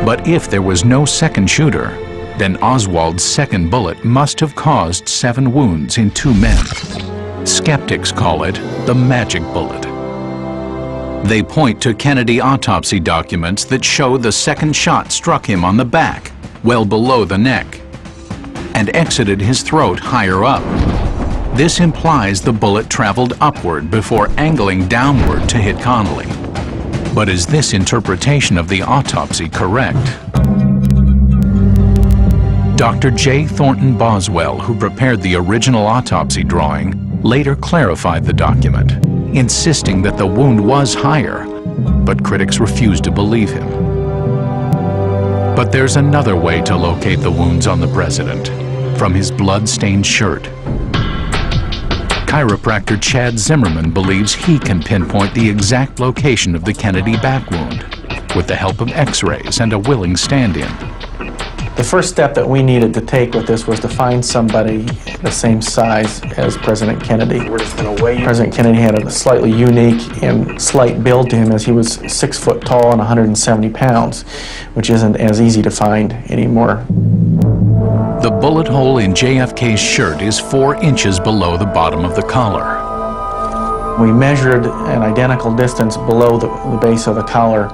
But if there was no second shooter, then Oswald's second bullet must have caused 7 wounds in 2 men. Skeptics call it the magic bullet. They point to Kennedy autopsy documents that show the second shot struck him on the back, well below the neck, and exited his throat higher up. This implies the bullet traveled upward before angling downward to hit Connolly. But is this interpretation of the autopsy correct? Dr. J. Thornton Boswell, who prepared the original autopsy drawing, later clarified the document, insisting that the wound was higher, but critics refused to believe him. But there's another way to locate the wounds on the president, from his blood-stained shirt. Chiropractor Chad Zimmerman believes he can pinpoint the exact location of the Kennedy back wound with the help of x-rays and a willing stand-in. The first step that we needed to take with this was to find somebody the same size as President Kennedy. We're just going to weigh. President Kennedy had a slightly unique and slight build to him, as he was 6 foot tall and 170 pounds, which isn't as easy to find anymore. The bullet hole in JFK's shirt is 4 inches below the bottom of the collar. We measured an identical distance below the base of the collar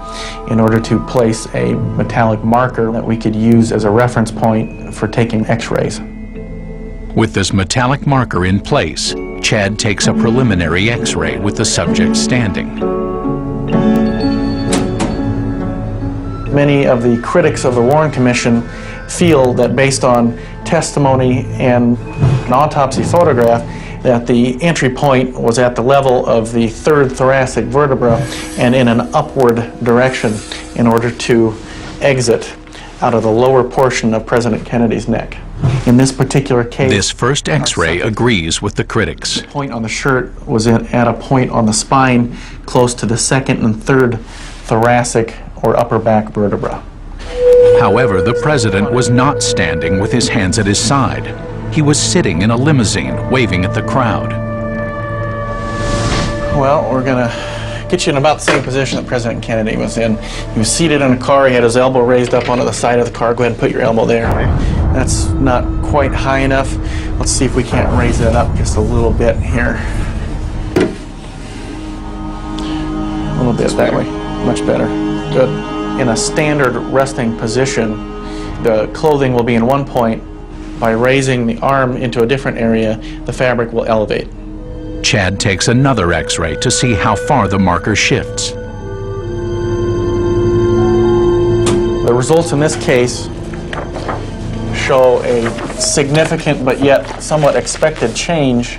in order to place a metallic marker that we could use as a reference point for taking x-rays. With this metallic marker in place, Chad takes a preliminary x-ray with the subject standing. Many of the critics of the Warren Commission feel that based on testimony and an autopsy photograph, that the entry point was at the level of the 3rd thoracic vertebra and in an upward direction in order to exit out of the lower portion of President Kennedy's neck. In this particular case, this first x-ray agrees with the critics. The point on the shirt was at a point on the spine close to the 2nd and 3rd thoracic or upper back vertebra. However, the president was not standing with his hands at his side. He was sitting in a limousine, waving at the crowd. Well, we're going to get you in about the same position that President Kennedy was in. He was seated in a car. He had his elbow raised up onto the side of the car. Go ahead and put your elbow there. That's not quite high enough. Let's see if we can't raise that up just a little bit here. A little bit that way. Much better. Good. In a standard resting position, the clothing will be in one point. By raising the arm into a different area, the fabric will elevate. Chad takes another x-ray to see how far the marker shifts. The results in this case show a significant but yet somewhat expected change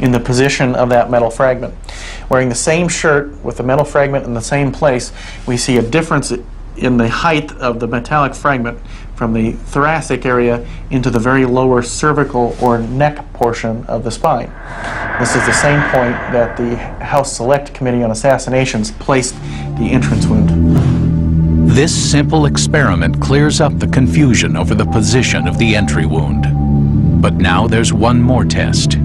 in the position of that metal fragment. Wearing the same shirt with the metal fragment in the same place, we see a difference in the height of the metallic fragment from the thoracic area into the very lower cervical or neck portion of the spine. This is the same point that the House Select Committee on Assassinations placed the entrance wound. This simple experiment clears up the confusion over the position of the entry wound. But now there's one more test.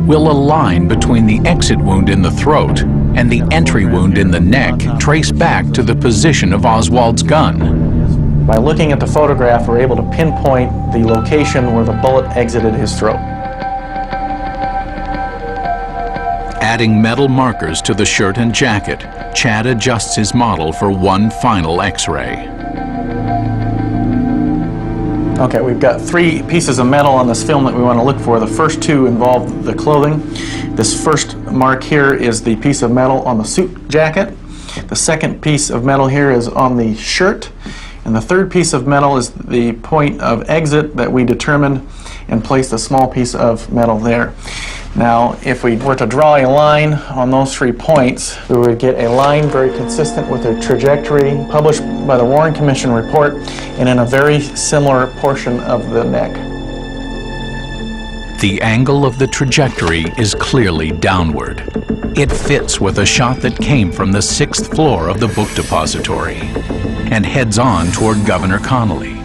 Will a line between the exit wound in the throat and the entry wound in the neck trace back to the position of Oswald's gun? By looking at the photograph, we're able to pinpoint the location where the bullet exited his throat. Adding metal markers to the shirt and jacket, Chad adjusts his model for one final x-ray. Okay, we've got 3 pieces of metal on this film that we want to look for. The first 2 involve the clothing. This first mark here is the piece of metal on the suit jacket. The second piece of metal here is on the shirt. And the third piece of metal is the point of exit that we determined and placed a small piece of metal there. Now, if we were to draw a line on those 3 points, we would get a line very consistent with the trajectory published by the Warren Commission report and in a very similar portion of the neck. The angle of the trajectory is clearly downward. It fits with a shot that came from the 6th floor of the book depository and heads on toward Governor Connolly.